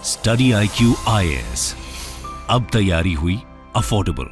Study IQ IAS, अब तैयारी हुई अफोर्डेबल।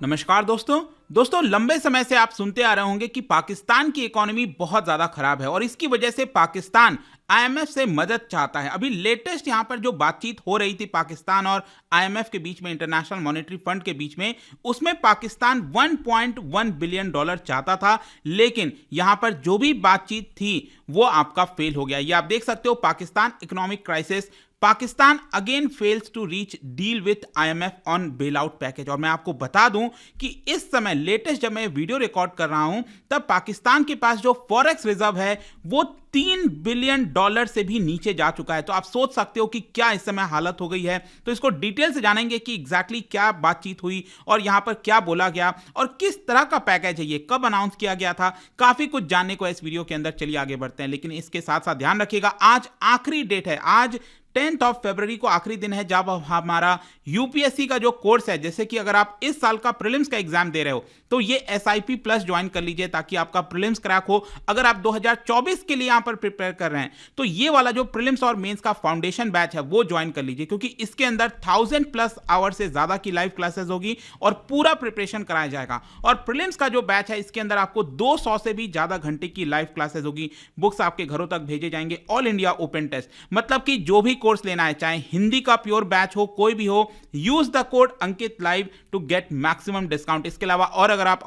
नमस्कार दोस्तों लंबे समय से आप सुनते आ रहे होंगे कि पाकिस्तान की इकोनॉमी बहुत ज्यादा खराब है और इसकी वजह से पाकिस्तान IMF से मदद चाहता है। अभी लेटेस्ट यहां पर जो बातचीत हो रही थी पाकिस्तान और IMF के बीच में, इंटरनेशनल मॉनेटरी फंड के बीच में, उसमें पाकिस्तान 1.1 बिलियन डॉलर चाहता था, लेकिन यहां पर जो भी बातचीत थी वो आपका फेल हो गया। ये आप देख सकते हो, Pakistan economic crisis, Pakistan again fails to reach deal with IMF on bail out package. और मैं आपको बता दूं कि इस समय लेटेस्ट जब मैं वीडियो रिकॉर्ड कर रहा हूं तब पाकिस्तान के पास जो फॉरेक्स रिजर्व है वो 3 बिलियन डॉलर से भी नीचे जा चुका है। तो आप सोच सकते हो कि क्या इस समय हालत हो गई है। तो इसको डिटेल से जानेंगे कि एग्जैक्टली क्या बातचीत हुई और यहां पर क्या बोला गया और किस तरह का पैकेज है, ये कब अनाउंस किया गया था। काफी कुछ जानने को इस वीडियो के अंदर, चलिए आगे बढ़ते हैं। लेकिन इसके साथ साथ ध्यान रखिएगा, आज आखिरी डेट है, आज 10 फरवरी को आखिरी दिन है जब हमारा यूपीएससी का जो कोर्स है, जैसे कि अगर आप इस साल का प्रीलिम्स का एग्जाम दे रहे हो तो ये SIP प्लस ज्वाइन कर लीजिए ताकि आपका प्रीलिम्स क्रैक हो। अगर आप 2024 के लिए यहां पर प्रिपेयर कर रहे हैं तो ये वाला जो प्रीलिम्स और मेंस का फाउंडेशन बैच है वो ज्वाइन कर लीजिए, क्योंकि इसके अंदर 1000+ आवर से ज्यादा की लाइव क्लासेस होगी और पूरा प्रिपरेशन कराया जाएगा। और प्रीलिम्स का जो बैच है इसके अंदर आपको 200 से भी ज्यादा घंटे की लाइव क्लासेस होगी, बुक्स आपके घरों तक भेजे जाएंगे, ऑल इंडिया ओपन टेस्ट। मतलब कि जो भी कोर्स लेना है, चाहे हिंदी का प्योर बैच हो, कोई भी हो, use the code Ankit live to get maximum discount. इसके अलावा और अगर आप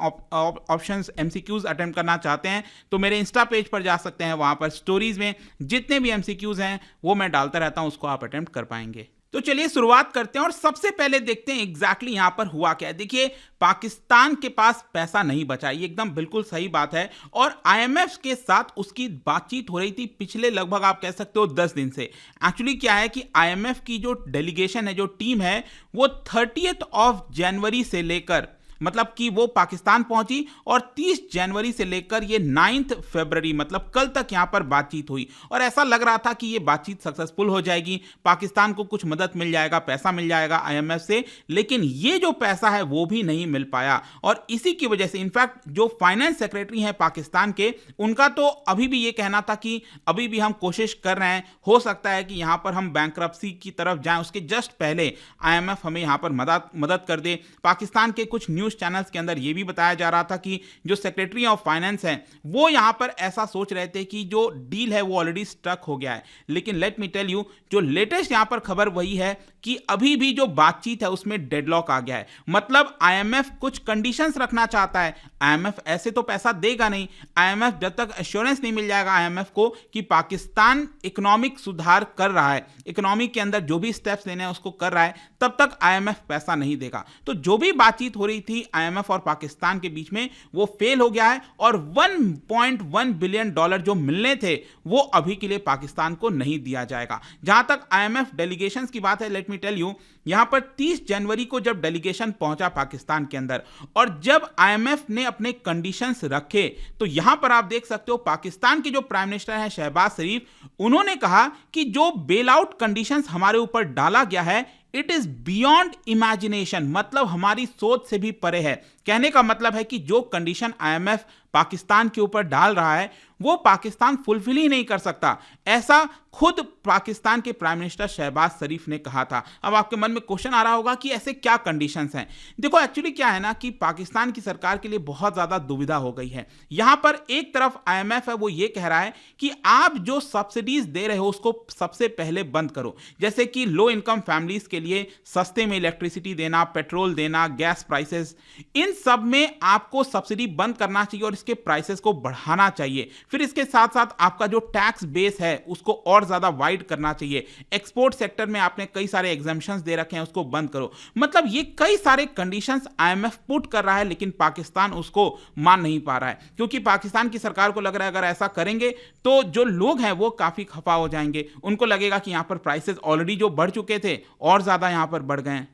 ऑप्शंस MCQs अटेम्प्ट करना चाहते हैं तो मेरे इंस्टा पेज पर जा सकते हैं, वहां पर स्टोरीज में जितने भी MCQs हैं वो मैं डालता रहता हूं, उसको आप अटेम्प्ट कर पाएंगे। तो चलिए शुरुआत करते हैं और सबसे पहले देखते हैं एग्जैक्टली यहां पर हुआ क्या है। देखिए, पाकिस्तान के पास पैसा नहीं बचा, ये एकदम बिल्कुल सही बात है। और IMF के साथ उसकी बातचीत हो रही थी पिछले लगभग आप कह सकते हो 10 दिन से। एक्चुअली क्या है कि IMF की जो डेलीगेशन है, जो टीम है, वो 30 जनवरी से लेकर, मतलब कि वो पाकिस्तान पहुंची और 30 जनवरी से लेकर ये 9 फरवरी, मतलब कल तक यहां पर बातचीत हुई। और ऐसा लग रहा था कि ये बातचीत सक्सेसफुल हो जाएगी, पाकिस्तान को कुछ मदद मिल जाएगा, पैसा मिल जाएगा IMF से। लेकिन ये जो पैसा है वो भी नहीं मिल पाया और इसी की वजह से इनफैक्ट जो फाइनेंस सेक्रेटरी हैं पाकिस्तान के, उनका तो अभी भी ये कहना था कि अभी भी हम कोशिश कर रहे हैं, हो सकता है कि यहां पर हम बैंकरप्सी की तरफ जाएं, उसके जस्ट पहले IMF हमें यहां पर मदद कर दे। पाकिस्तान के कुछ न्यूज चैनल्स के अंदर यह भी बताया जा रहा था कि जो सेक्रेटरी ऑफ फाइनेंस हैं वो यहां पर ऐसा सोच रहे थे कि जो डील है वो ऑलरेडी स्टक हो गया है। लेकिन लेट मी टेल यू, जो लेटेस्ट यहां पर खबर वही है कि अभी भी जो बातचीत है उसमें डेडलॉक आ गया है। मतलब IMF कुछ कंडीशंस रखना चाहता है। IMF ऐसे तो पैसा देगा नहीं। IMF जब तक एश्योरेंस नहीं मिल जाएगा IMF को कि पाकिस्तान इकोनॉमिक सुधार कर रहा है, इकोनॉमी के अंदर जो भी स्टेप्स लेने हैं उसको कर रहा है, तब तक IMF पैसा नहीं देगा। तो जो भी बातचीत हो रही थी IMF और पाकिस्तान के बीच में वो फेल हो गया है और 1.1 बिलियन डॉलर जो मिलने थे वो अभी के लिए पाकिस्तान को नहीं दिया जाएगा। जहां तक IMF डेलीगेशंस की बात है, लेट मी टेल यू, यहां पर 30 जनवरी को जब डेलीगेशन पहुंचा पाकिस्तान के अंदर और जब IMF ने अपने कंडीशंस रखे तो यहां पर आप देख सकते हो पाकिस्तान के जो प्राइम मिनिस्टर हैं शहबाज शरीफ, उन्होंने कहा कि जो बेल आउट कंडीशंस हमारे ऊपर डाला गया है इट इज बियॉन्ड इमेजिनेशन, मतलब हमारी सोच से भी परे है। कहने का मतलब है कि जो कंडीशन IMF पाकिस्तान के ऊपर डाल रहा है वो पाकिस्तान फुलफिल ही नहीं कर सकता, ऐसा खुद पाकिस्तान के प्राइम मिनिस्टर शहबाज शरीफ ने कहा था। अब आपके मन में क्वेश्चन आ रहा होगा कि ऐसे क्या कंडीशंस हैं। देखो, एक्चुअली क्या है ना कि पाकिस्तान की सरकार के लिए बहुत ज्यादा दुविधा हो गई है। यहां पर एक तरफ IMF है वो ये कह रहा है कि आप जो सब्सिडीज दे रहे हो उसको सबसे पहले बंद करो, जैसे कि लो इनकम फैमिलीज के लिए सस्ते में इलेक्ट्रिसिटी देना, पेट्रोल देना, गैस प्राइसेस, इन सब में आपको सब्सिडी बंद करना चाहिए और इसके प्राइसेस को बढ़ाना चाहिए। फिर इसके साथ साथ आपका जो टैक्स बेस है उसको और ज्यादा वाइड करना चाहिए। एक्सपोर्ट सेक्टर में आपने कई सारे एग्जम्पशंस दे रखे हैं, उसको बंद करो। मतलब ये कई सारे कंडीशंस IMF पुट कर रहा है लेकिन पाकिस्तान उसको मान नहीं पा रहा है, क्योंकि पाकिस्तान की सरकार को लग रहा है अगर ऐसा करेंगे तो जो लोग हैं वो काफी खफा हो जाएंगे। उनको लगेगा कि यहां पर प्राइसेस ऑलरेडी जो बढ़ चुके थे और ज्यादा यहां पर बढ़ गए हैं।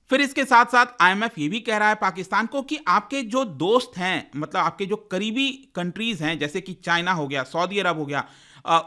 फिर इसके साथ साथ आईएमएफ ये भी कह रहा है पाकिस्तान को कि आपके जो दोस्त हैं, मतलब आपके जो करीबी कंट्रीज हैं, जैसे कि चाइना हो गया, सऊदी अरब हो गया,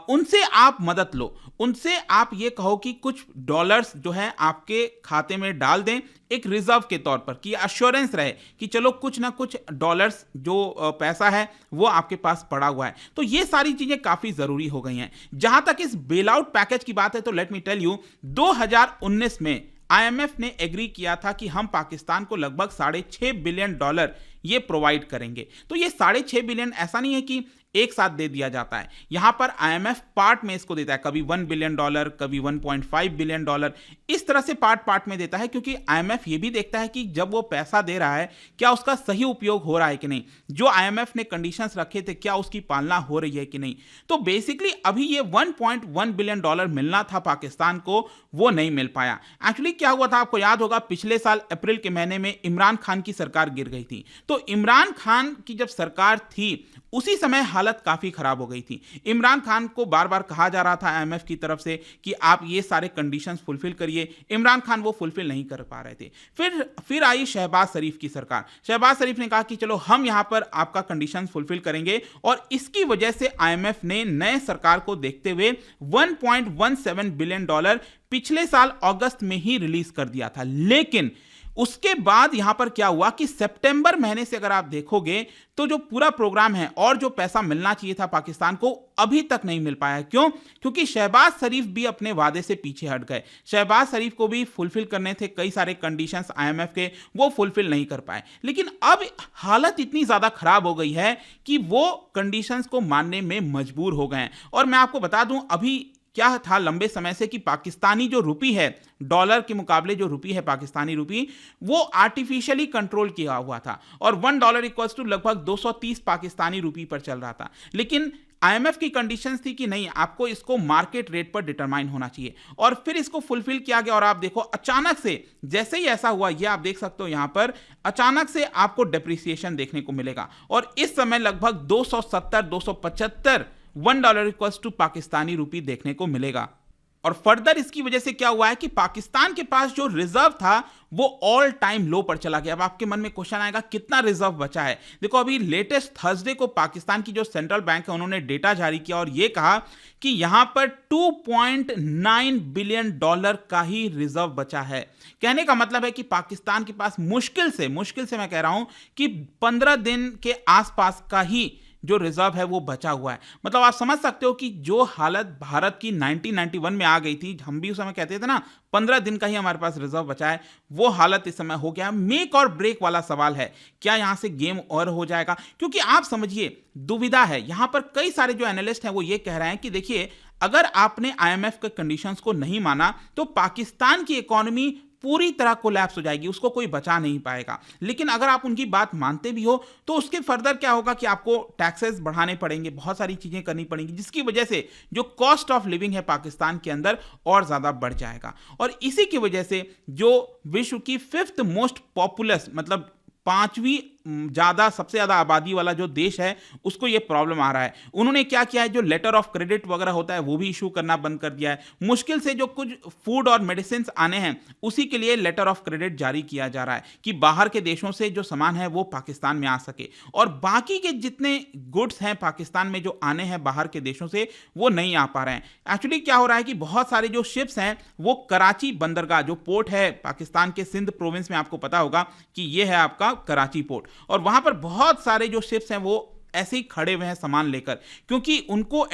उनसे आप मदद लो, उनसे आप ये कहो कि कुछ डॉलर्स जो है आपके खाते में डाल दें एक रिजर्व के तौर पर, कि अश्योरेंस रहे कि चलो कुछ ना कुछ डॉलर्स जो पैसा है वो आपके पास पड़ा हुआ है। तो ये सारी चीजें काफी जरूरी हो गई हैं। जहां तक इस बेल आउट पैकेज की बात है तो लेट मी टेल यू, 2019 में आईएमएफ ने एग्री किया था कि हम पाकिस्तान को लगभग $6.5 बिलियन ये प्रोवाइड करेंगे। तो ये $6.5 बिलियन ऐसा नहीं है कि एक साथ दे दिया जाता है, यहां पर आईएमएफ पार्ट में इसको देता है, कभी $1 बिलियन, कभी $1.5 बिलियन, इस तरह से पार्ट पार्ट में देता है, क्योंकि आईएमएफ ये भी देखता है कि जब वो पैसा दे रहा है क्या उसका सही उपयोग हो रहा है कि नहीं, जो आईएमएफ ने कंडीशंस रखे थे क्या उसकी पालना हो रही है कि नहीं। तो बेसिकली अभी ये $1.1 बिलियन मिलना था पाकिस्तान को, वो नहीं मिल पाया। एक्चुअली क्या हुआ था, आपको याद होगा पिछले साल अप्रैल के महीने में इमरान खान की सरकार गिर गई थी। तो इमरान खान की जब सरकार थी उसी समय हालत काफी खराब हो गई थी। इमरान खान को बार बार कहा जा रहा था आईएमएफ की तरफ से कि आप ये सारे कंडीशंस फुलफिल करिए, इमरान खान वो फुलफिल नहीं कर पा रहे थे। फिर आई शहबाज शरीफ की सरकार। शहबाज शरीफ ने कहा कि चलो हम यहां पर आपका कंडीशंस फुलफिल करेंगे, और इसकी वजह से आईएमएफ ने नए सरकार को देखते हुए $1.17 बिलियन पिछले साल अगस्त में ही रिलीज कर दिया था। लेकिन उसके बाद यहां पर क्या हुआ कि सितंबर महीने से अगर आप देखोगे तो जो पूरा प्रोग्राम है और जो पैसा मिलना चाहिए था पाकिस्तान को अभी तक नहीं मिल पाया। क्यों? क्योंकि शहबाज शरीफ भी अपने वादे से पीछे हट गए। शहबाज शरीफ को भी फुलफिल करने थे कई सारे कंडीशंस आईएमएफ के, वो फुलफिल नहीं कर पाए। लेकिन अब हालत इतनी ज्यादा खराब हो गई है कि वो कंडीशंस को मानने में मजबूर हो गए हैं। और मैं आपको बता दूं अभी क्या था लंबे समय से कि पाकिस्तानी जो रुपी है, डॉलर के मुकाबले जो रुपी है पाकिस्तानी रुपी, वो आर्टिफिशियली कंट्रोल किया हुआ था, और $1 इक्वल्स टू लगभग 230 पाकिस्तानी रुपी पर चल रहा था। लेकिन आईएमएफ की कंडीशंस थी कि नहीं, आपको इसको मार्केट रेट पर डिटरमाइन होना चाहिए, और फिर इसको फुलफिल किया गया। और आप देखो अचानक से जैसे ही ऐसा हुआ, ये आप देख सकते हो यहां पर अचानक से आपको डेप्रिसिएशन देखने को मिलेगा, और इस समय लगभग 270-275 $1 इक्वल्स टू पाकिस्तानी रुपी देखने को मिलेगा। और फर्दर इसकी वजह से क्या हुआ है कि पाकिस्तान के पास जो रिजर्व था वो ऑल टाइम लो पर चला गया। अब आपके मन में क्वेश्चन आएगा कितना रिजर्व बचा है। देखो अभी लेटेस्ट थर्सडे को पाकिस्तान की जो सेंट्रल बैंक है उन्होंने डेटा जारी किया और ये कहा कि यहां पर $2.9 बिलियन का ही रिजर्व बचा है। कहने का मतलब है कि पाकिस्तान के पास मुश्किल से मैं कह रहा हूं कि 15 दिन के आसपास का ही जो रिजर्व है वो बचा हुआ है। मतलब आप समझ सकते हो कि जो हालत भारत की 1991 में आ गई थी, हम भी उस समय कहते थे ना 15 दिन का ही हमारे पास रिजर्व बचा है, वो हालत इस समय हो गया। मेक और ब्रेक वाला सवाल है, क्या यहां से गेम और हो जाएगा? क्योंकि आप समझिए दुविधा है यहां पर। कई सारे जो एनालिस्ट हैं वो ये कह रहे हैं कि देखिए अगर आपने आईएमएफ के कंडीशंस को नहीं माना तो पाकिस्तान की इकोनॉमी पूरी तरह कोलैप्स हो जाएगी, उसको कोई बचा नहीं पाएगा। लेकिन अगर आप उनकी बात मानते भी हो तो उसके फर्दर क्या होगा कि आपको टैक्सेस बढ़ाने पड़ेंगे, बहुत सारी चीजें करनी पड़ेंगी, जिसकी वजह से जो कॉस्ट ऑफ लिविंग है पाकिस्तान के अंदर और ज्यादा बढ़ जाएगा। और इसी की वजह से जो विश्व की 5th मोस्ट पॉपुलस, मतलब 5वीं सबसे ज्यादा आबादी वाला जो देश है उसको ये प्रॉब्लम आ रहा है। उन्होंने क्या किया है, जो लेटर ऑफ क्रेडिट वगैरह होता है वो भी इशू करना बंद कर दिया है। मुश्किल से जो कुछ फूड और मेडिसिन आने हैं उसी के लिए लेटर ऑफ क्रेडिट जारी किया जा रहा है कि बाहर के देशों से जो सामान है वो पाकिस्तान में आ सके, और बाकी के जितने गुड्स हैं पाकिस्तान में जो आने हैं बाहर के देशों से वो नहीं आ पा रहे हैं। एक्चुअली क्या हो रहा है कि बहुत सारे जो शिप्स हैं वो कराची बंदरगाह, जो पोर्ट है पाकिस्तान के सिंध प्रोविंस में, आपको पता होगा कि ये है आपका कराची पोर्ट, और वहां पर बहुत सारे जो शिप्स हैं वो ऐसे ही खड़े हुए हैं सामान लेकर, क्योंकि उनको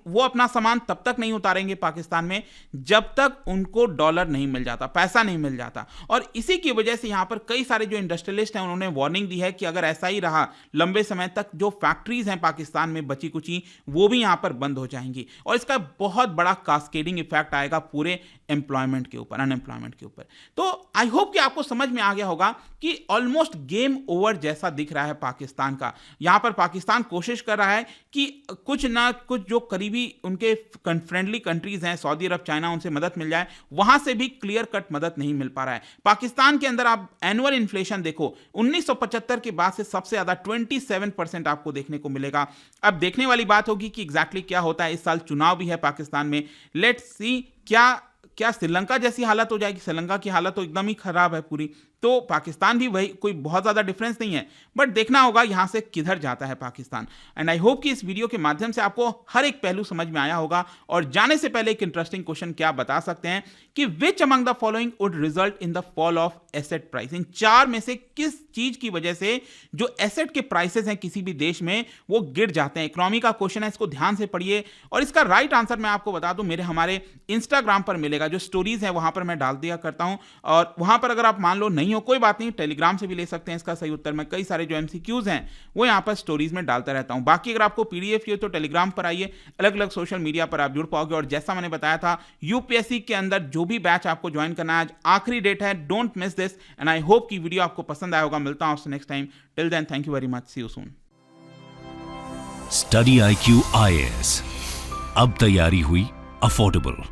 वो अपना सामान तब तक नहीं उतारेंगे पाकिस्तान में जब तक उनको डॉलर नहीं मिल जाता, पैसा नहीं मिल जाता। और इसी की वजह से यहां पर कई सारे जो इंडस्ट्रियलिस्ट हैं उन्होंने वार्निंग दी है कि अगर ऐसा ही रहा लंबे समय तक, जो फैक्ट्रीज हैं पाकिस्तान में बची कुची वो भी यहां पर बंद हो जाएंगी, और इसका बहुत बड़ा कास्केडिंग इफेक्ट आएगा पूरे एम्प्लॉयमेंट के ऊपर, अनएम्प्लॉयमेंट के ऊपर। तो आई होप कि आपको समझ में आ गया होगा कि ऑलमोस्ट गेम ओवर जैसा दिख रहा है पाकिस्तान का। यहां पर पाकिस्तान कोशिश कर रहा है कि कुछ ना कुछ जो करीबी उनके फ्रेंडली कंट्रीज हैं, सऊदी अरब, चाइना, उनसे मदद मिल जाए, वहां से भी क्लियर कट मदद नहीं मिल पा रहा है। पाकिस्तान के अंदर आप एनुअल इन्फ्लेशन देखो, 1975 के बाद से सबसे ज्यादा 27% आपको देखने को मिलेगा। अब देखने वाली बात होगी कि एग्जैक्टली क्या होता है। इस साल चुनाव भी है पाकिस्तान में, लेट्स सी क्या क्या श्रीलंका जैसी हालत हो जाएगी? श्रीलंका की हालत तो एकदम ही खराब है पूरी। तो पाकिस्तान भी वही, कोई बहुत ज़्यादा डिफरेंस नहीं है, बट देखना होगा यहाँ से किधर जाता है पाकिस्तान। एंड आई होप कि इस वीडियो के माध्यम से आपको हर एक पहलू समझ में आया होगा। और जाने से पहले एक इंटरेस्टिंग क्वेश्चन क्या बता सकते हैं कि which among the following would result in the fall of asset price? इन चार में से किस चीज की वजह से जो एसेट के प्राइसेस हैं किसी भी देश में वो गिर जाते हैं? इकोनॉमी का क्वेश्चन है, इसको ध्यान से पढ़िए। और इसका राइट आंसर मैं आपको बता दूं, मेरे हमारे इंस्टाग्राम पर मिलेगा, जो स्टोरीज है वहां पर मैं डाल दिया करता हूं। और वहां पर अगर आप मान लो नहीं हो, कोई बात नहीं, टेलीग्राम से भी ले सकते हैं इसका सही उत्तर। मैं कई सारे जो एमसीक्यूज हैं वो यहां पर स्टोरीज में डालता रहता हूं। बाकी अगर आपको पीडीएफ चाहिए तो टेलीग्राम पर आइए, अलग अलग सोशल मीडिया पर आप जुड़ पाओगे। और जैसा मैंने बताया था, यूपीएससी के अंदर जो भी बैच आपको ज्वाइन करना है, आज आखिरी डेट है, don't miss this. And I hope कि वीडियो आपको पसंद आया होगा। मिलता हूं आपसे next time. Till then, thank you very much, see you soon. Study IQ IAS, अब तैयारी हुई अफोर्डेबल।